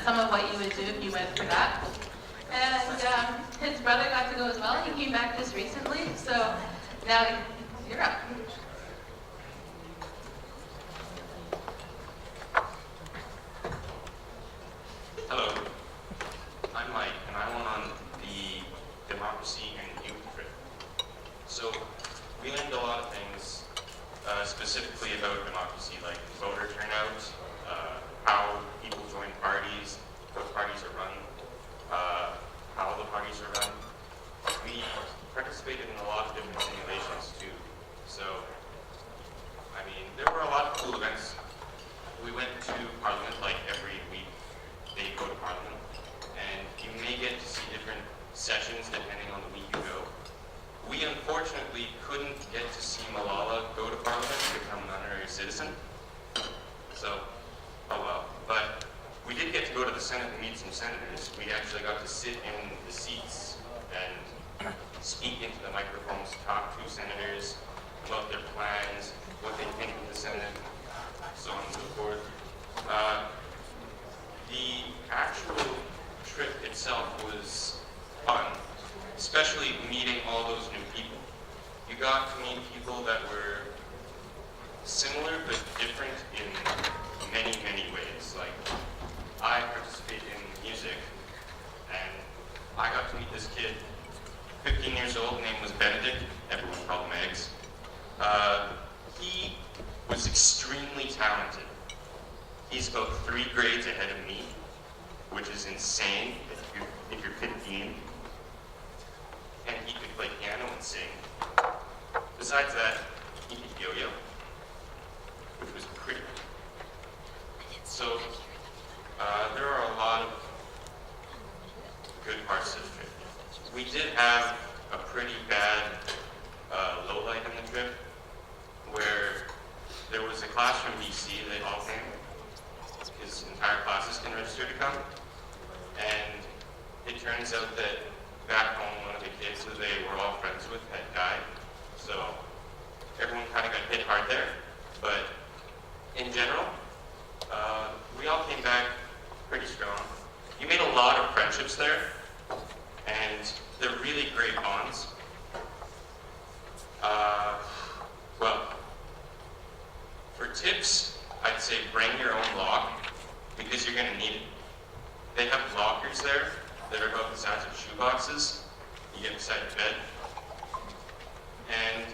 some of what you would do if you went for that. And his brother got to go as well. He came back just recently, so now you're up. Hello, I'm Mike, and I went on the Democracy and Youth trip. So we learned a lot of things, specifically about democracy, like voter turnout, how people join parties, what parties are run, how the parties are run. We participated in a lot of different simulations too. So, I mean, there were a lot of cool events. We went to Parliament like every week. They go to Parliament, and you may get to see different sessions depending on the week you go. We unfortunately couldn't get to see Malala go to Parliament and become an honorary citizen. So, oh well. But we did get to go to the Senate and meet some senators. We actually got to sit in the seats and speak into the microphones, talk to senators about their plans, what they think of the Senate, so on and so forth. The actual trip itself was fun, especially meeting all those new people. You got to meet people that were similar but different in many, many ways. Like, I participate in music, and I got to meet this kid, 15 years old, name was Benedict, everyone called him Eggs. He was extremely talented. He's about 3 grades ahead of me, which is insane if you're 15. And he could play piano and sing. Besides that, he could yo-yo, which was pretty cool. So, there are a lot of good parts of the trip. We did have a pretty bad low light in the trip, where there was a class from BC, they all came. His entire classes can register to come. And it turns out that back home, one of the kids who they were all friends with had died. So everyone kind of got hit hard there. But in general, we all came back pretty strong. You made a lot of friendships there, and they're really great bonds. Well, for tips, I'd say bring your own lock, because you're going to need it. They have lockers there that are about the size of shoeboxes. You get beside the bed. And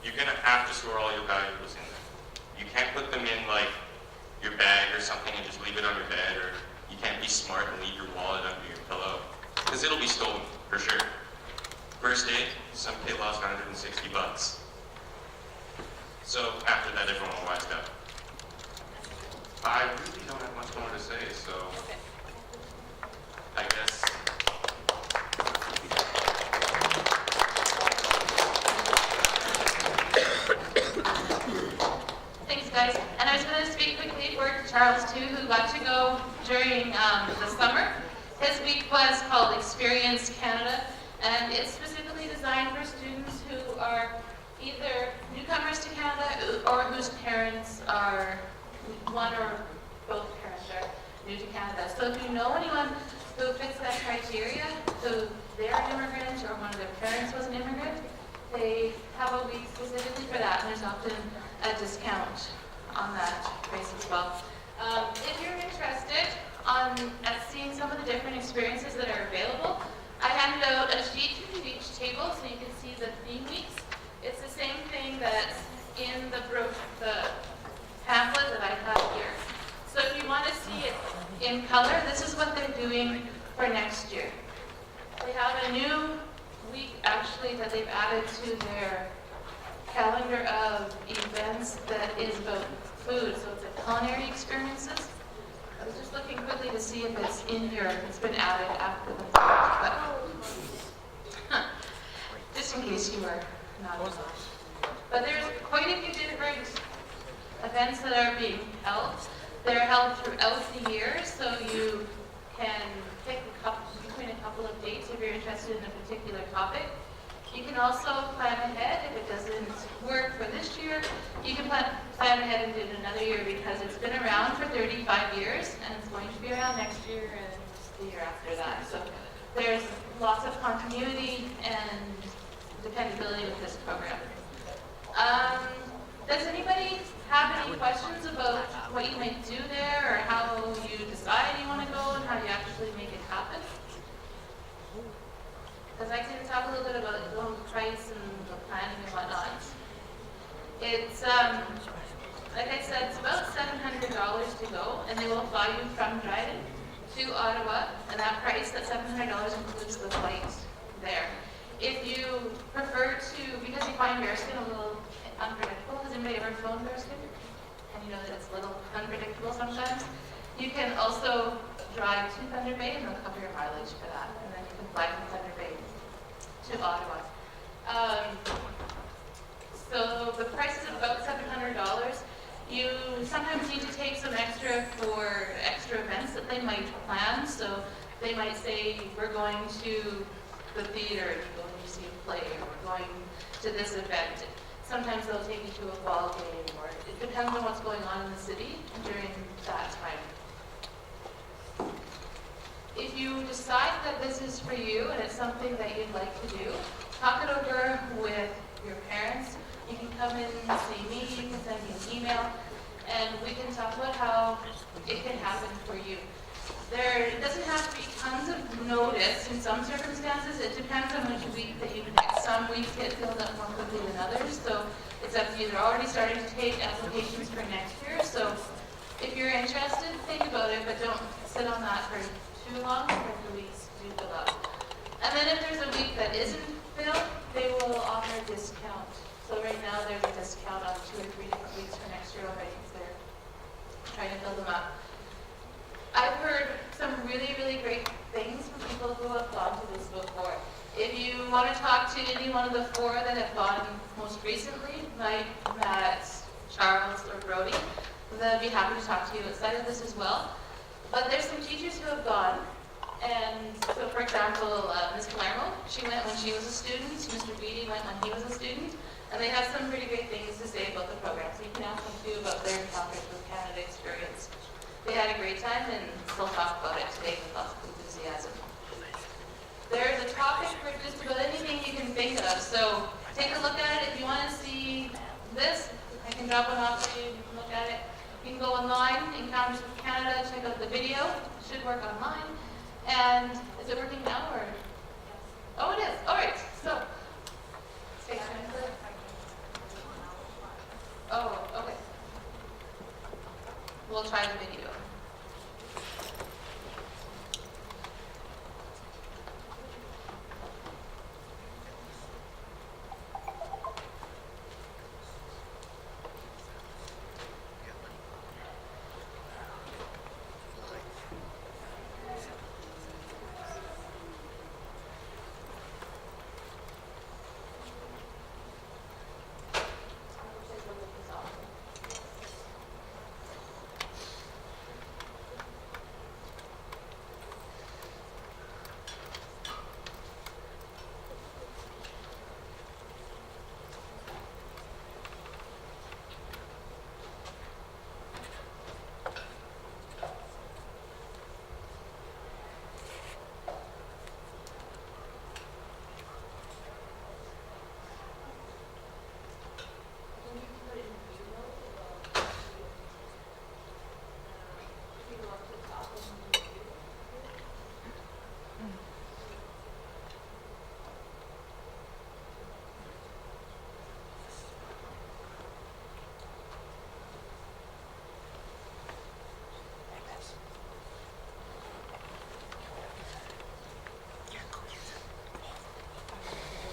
you're going to have to store all your valuables in there. You can't put them in like your bag or something and just leave it on your bed, or you can't be smart and leave your wallet under your pillow, because it'll be stolen for sure. First aid, some kid lost 160 bucks. So after that, everyone wised up. I really don't have much more to say, so I guess. Thanks, guys. And I was going to speak quickly for Charles, too, who got to go during the summer. His week was called Experience Canada, and it's specifically designed for students who are either newcomers to Canada or whose parents are, one or both parents are new to Canada. So if you know anyone who fits that criteria, who they're an immigrant or one of their parents was an immigrant, they have a week specifically for that, and there's often a discount on that price as well. If you're interested at seeing some of the different experiences that are available, I handed out a sheet to each table so you can see the theme weeks. It's the same thing that's in the pamphlet that I have here. So if you want to see it in color, this is what they're doing for next year. They have a new week actually that they've added to their calendar of events that is about food. So it's a culinary experiences. I was just looking quickly to see if it's in here, if it's been added after the fact, but just in case you were not involved. But there's quite a few different events that are being held. They're held throughout the year, so you can pick between a couple of dates if you're interested in a particular topic. You can also plan ahead if it doesn't work for this year. You can plan plan ahead and do it another year because it's been around for 35 years and it's going to be around next year and the year after that. So there's lots of continuity and dependability with this program. Does anybody have any questions about what you might do there or how you decide you want to go and how you actually make it happen? Because I can talk a little bit about the price and the planning and whatnot. It's, like I said, it's about $700 to go, and they will fly you from Dryden to Ottawa, and that price, that $700 includes the flight there. If you prefer to, because you find Bearskin a little unpredictable, has anybody ever flown Bearskin? And you know that it's a little unpredictable sometimes? You can also drive to Thunder Bay, and they'll cover your mileage for that, and then you can fly from Thunder Bay to Ottawa. So the price is about $700. You sometimes need to take some extra for extra events that they might plan. So they might say, we're going to the theater, we're going to see a play, or we're going to this event. Sometimes they'll take you to a ball game, or it depends on what's going on in the city during that time. If you decide that this is for you and it's something that you'd like to do, talk it over with your parents. You can come in and see me, you can send me an email, and we can talk about how it can happen for you. It doesn't have to be tons of notice in some circumstances. It depends on which week that you pick. Some weeks get filled up more quickly than others, so it's up to you. They're already starting to take applications for next year, so if you're interested, think about it, but don't sit on that for too long, because the weeks do fill up. And then if there's a week that isn't filled, they will offer a discount. So right now there's a discount on 2 or 3 different weeks for next year already, because they're trying to fill them up. I've heard some really, really great things from people who have gone to this before. If you want to talk to any one of the 4 that have gone most recently, Mike, Matt, Charles, or Brody, they'll be happy to talk to you outside of this as well. But there's some teachers who have gone, and so for example, Ms. Palermo, she went when she was a student, Mr. Beatty went when he was a student, and they have some pretty great things to say about the program, so you can ask them too about their encounters with Canada experience. They had a great time, and they'll talk about it today with lots of enthusiasm. There's a topic for just about anything you can think of, so take a look at it. If you want to see this, I can drop one off for you, you can look at it. You can go online, Encounters with Canada, check out the video. It should work online. And is it working now, or? Oh, it is. All right, so stay tuned. Oh, okay. We'll try the video.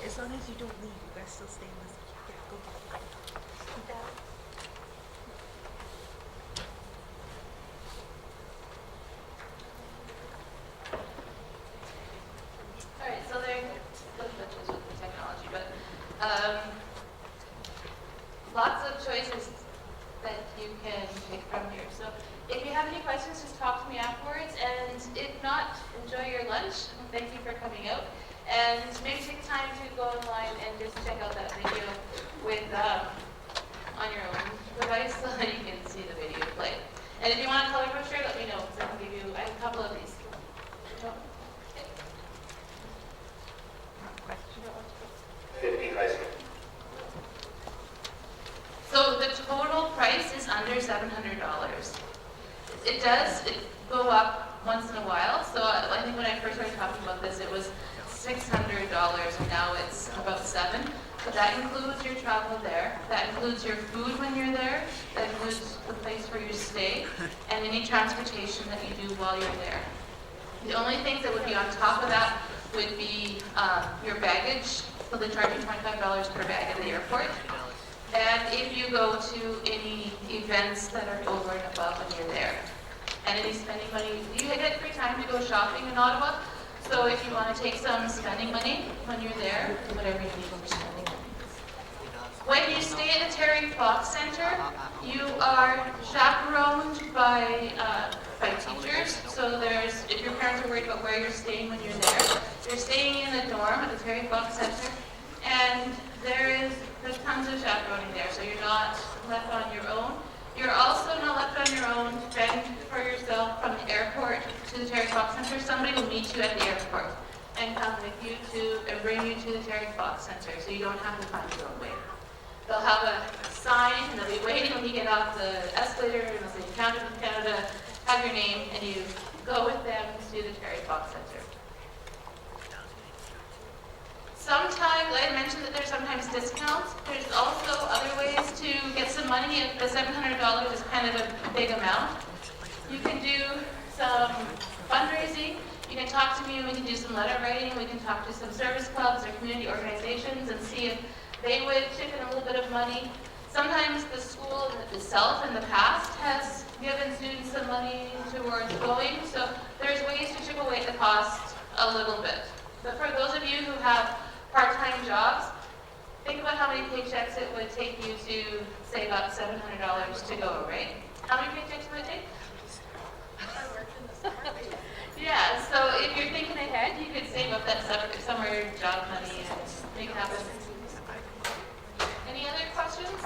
As long as you don't leave, you guys still stay in this. Yeah, go. Keep that. All right, so there are little glitches with the technology, but lots of choices that you can pick from here. So if you have any questions, just talk to me afterwards, and if not, enjoy your lunch. Thank you for coming out. And maybe take time to go online and just check out that video with on your own. device so that you can see the video play. And if you want a color brochure, let me know, because I can give you, I have a couple of these. No? Okay. 50 high school. So the total price is under $700. It does go up once in a while. So I think when I first started talking about this, it was $600, and now it's about $700. But that includes your travel there. That includes your food when you're there. That includes the place where you stay, and any transportation that you do while you're there. The only things that would be on top of that would be your baggage. So they charge you $25 per bag at the airport. And if you go to any events that are over and above when you're there. And any spending money, you get free time to go shopping in Ottawa. So if you want to take some spending money when you're there, whatever you need for spending money. When you stay at the Terry Fox Center, you are chaperoned by teachers. So if your parents are worried about where you're staying when you're there, you're staying in a dorm at the Terry Fox Center, and there's tons of chaperoning there, so you're not left on your own. You're also not left on your own to fend for yourself from the airport to the Terry Fox Center. Somebody will meet you at the airport and come with you and bring you to the Terry Fox Center, so you don't have to find your own way. They'll have a sign, and they'll be waiting when you get off the escalator, and they'll say, Canada, Canada, have your name, and you go with them to the Terry Fox Center. Sometimes, I mentioned that there's sometimes discounts. There's also other ways to get some money if the $700 is kind of a big amount. You can do some fundraising. You can talk to me, and we can do some letter writing. We can talk to some service clubs or community organizations and see if they would chip in a little bit of money. Sometimes the school itself in the past has given students some money towards going, so there's ways to chip away at the cost a little bit. But for those of you who have part-time jobs, think about how many paychecks it would take you to save up $700 to go, right? How many paychecks would it take? Yeah, so if you're thinking ahead, you could save up that summer job money and make it happen. Any other questions?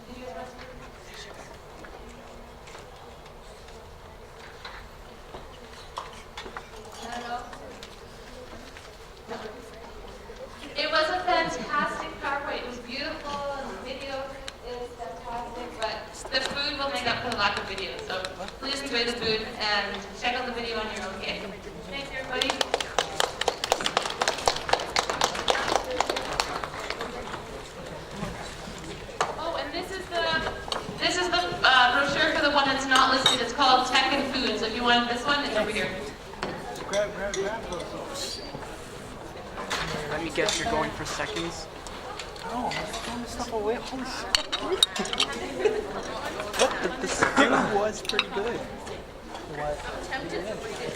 Did you guys want to? I don't know. It was a fantastic PowerPoint. It was beautiful, and the video is fantastic, but the food will make up for the lack of video. So please enjoy the food and check out the video on your own game. Thanks, everybody. Oh, and this is the brochure for the one that's not listed. It's called Tech and Food. So if you want this one, it's over here. Grab those. Let me guess, you're going for seconds? No, I'm throwing this stuff away. Holy shit. What? The stew was pretty good. What? I'm tempted to read it.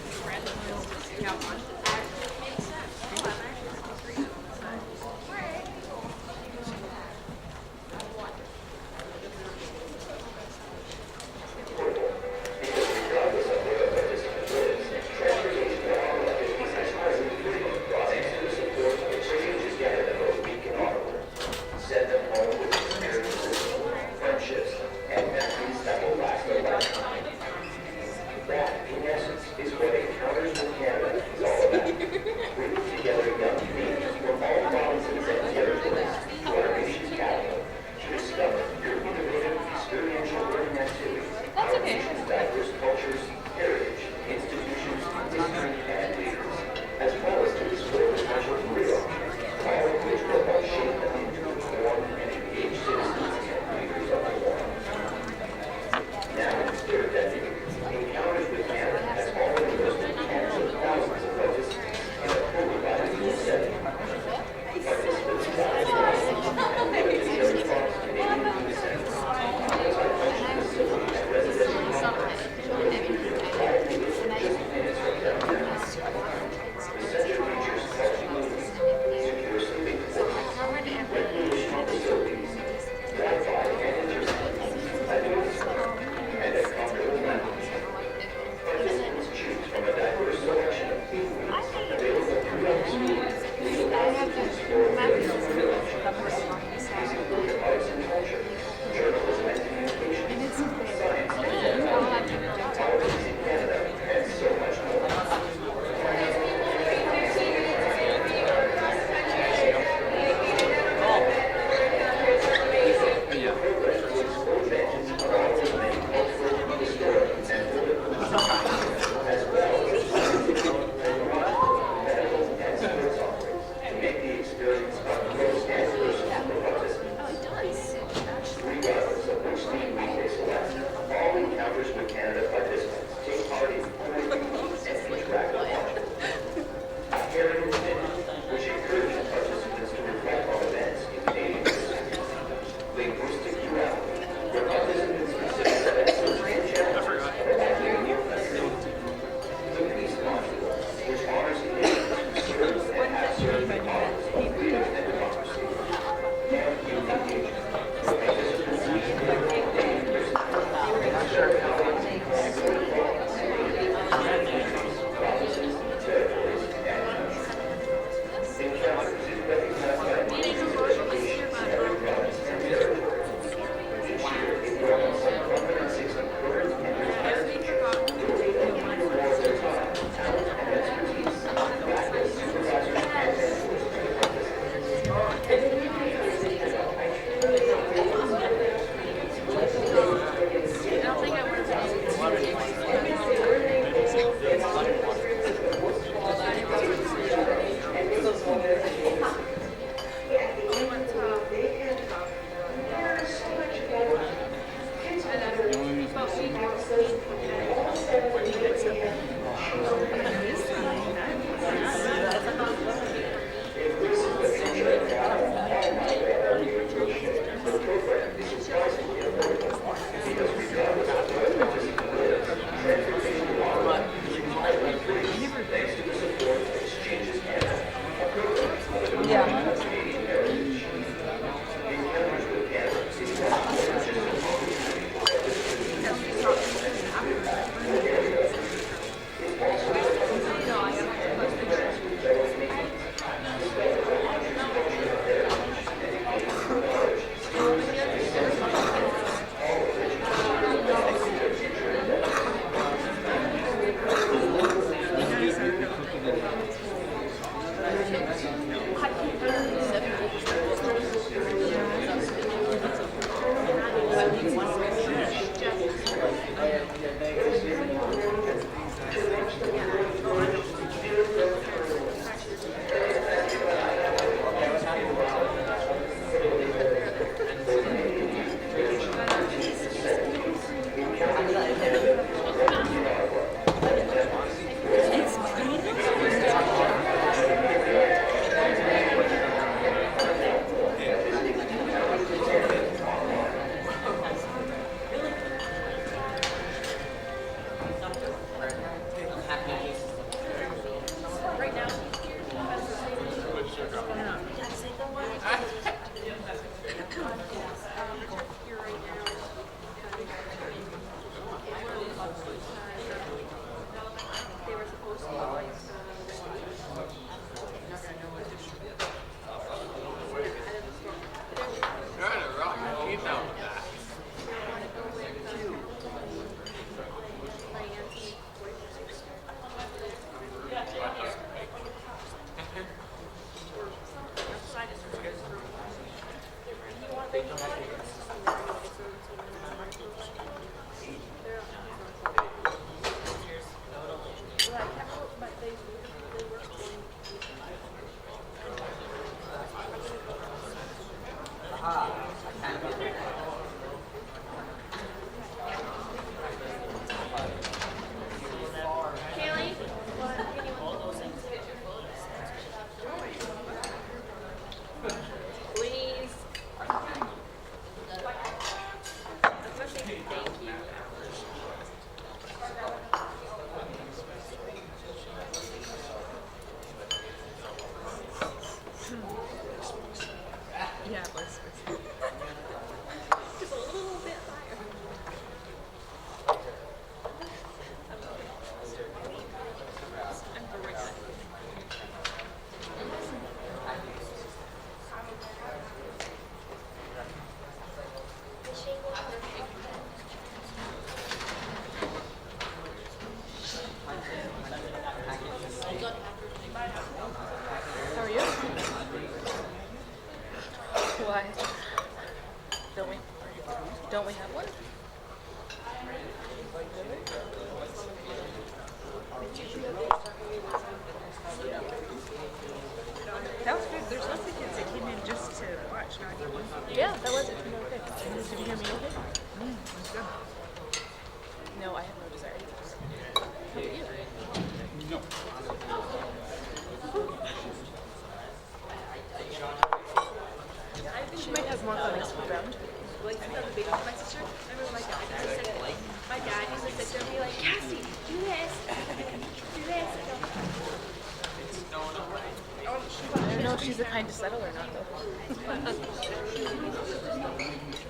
She's the kind to settle or not, though.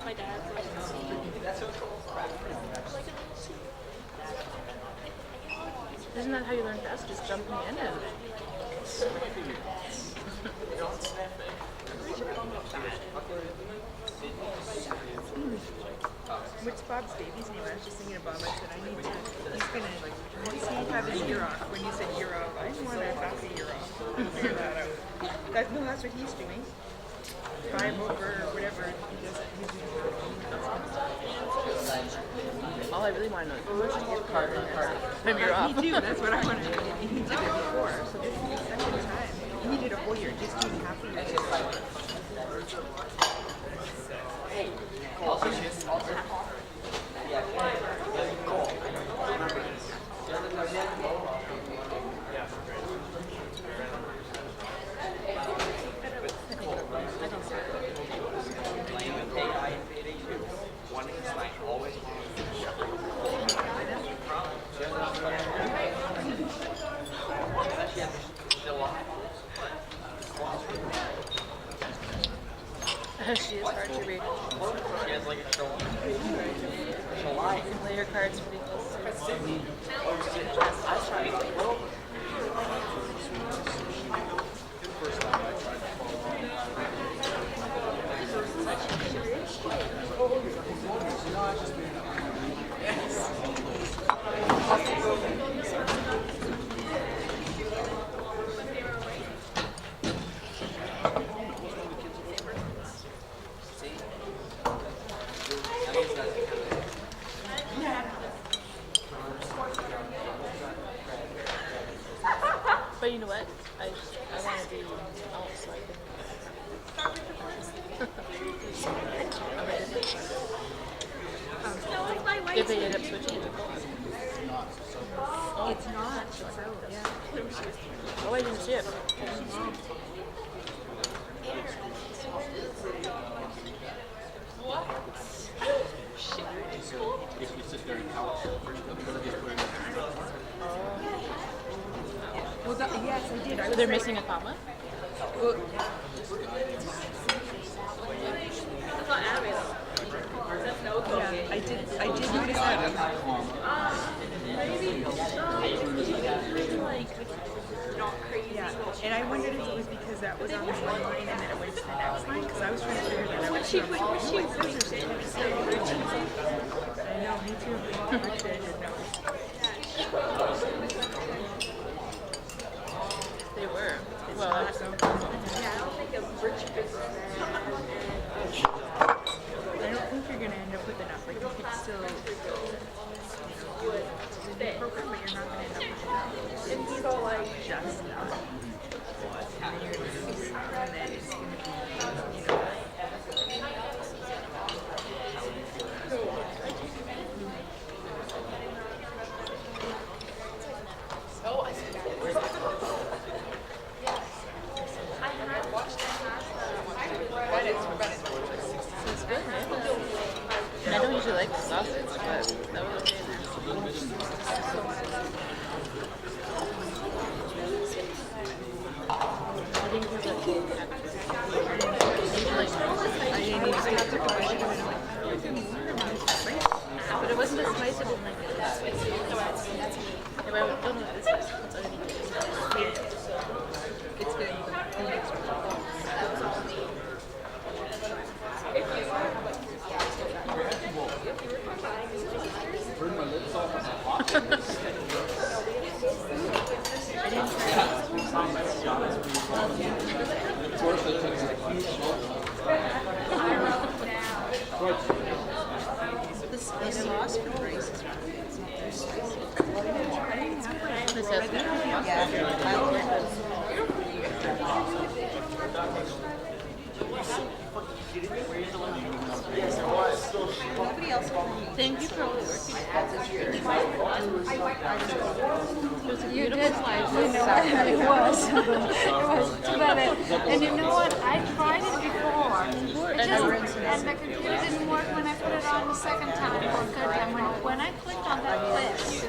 My dad's like, isn't that how you learn fast? Just jumping in and. What's Bob's baby's name? I was just thinking of Bob. I said I need to. He's gonna have his year off. When you said year off, I just want to have a year off. Figure that out. That's what he's doing. 5 over whatever he does. All I really want to know is how much your card from your off. Me too. That's what I want to do. He did it before, so this is the second time. He did a whole year just doing half a year. She is hard to read. She has like a show. You can lay your cards pretty close. But you know what? I want to be out so I can. If they end up switching it to gold. It's not. It's out. Yeah. Oh, I didn't see it. If you sit there and count, Well, yes, I did. So they're missing a comma? Well, yeah, I did notice that. Yeah, and I wondered if it was because that was on the one line and then it went to the next line, because I was trying to figure that out. I know, me too. Actually, I did notice. They were. Well, Yeah, I don't think you're going to end up with enough. Like, you could still, program, but you're not going to end up with enough. And he's all like, just enough. And then it's going to be, I don't usually like the sausage, but that was okay there. I didn't give that to but it wasn't as spicy, I didn't like it. If I would don't know what this is. What's underneath it? it's good. The sauce for the rice is really good. It's not very spicy. This has Nobody else will eat. Thank you for all the work you did. You did like it. It was. It was too bad. And you know what? I tried it before. And the computer didn't work when I put it on the second time or third time. When I clicked on that place,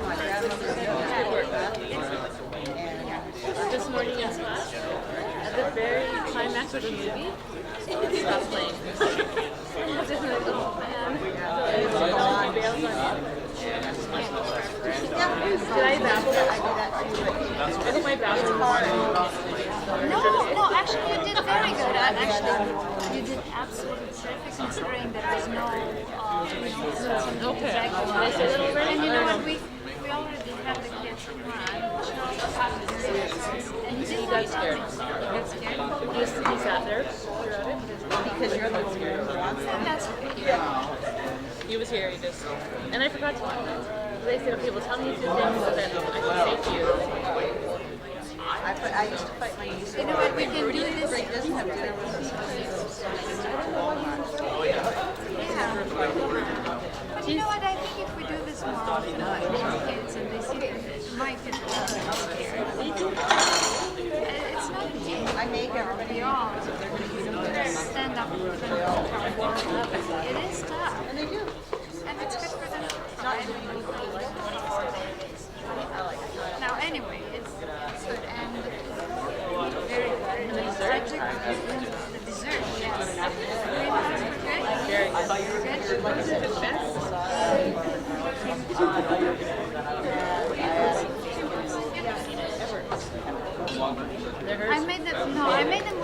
This morning in class, at the very time the movie. Stop playing. Did I babble? I think my babble was No, actually you did very good. Actually, you did absolutely perfect considering there was no, okay. Did I say that already? And you know what, we already have the kids in mind. And he didn't want to tell me. He got scared. He sat there throughout it because you're the one who wants it. That's okay. He was here. He just and I forgot to. They said, okay, well, tell me a few things that I can say to you. I used to fight my niece. You know what, we can do this. He doesn't have dinner with us. Yeah. But you know what, I think if we do this more often, like with kids and they see that my kids are scared. It's not a game. I make everybody We all stand up for them. It is tough. And they do. And it's good for them. Now, anyway, it's good and very good. And the dessert? The dessert, yes. Green ones were good. Very good. Good. What is it? The best? I made them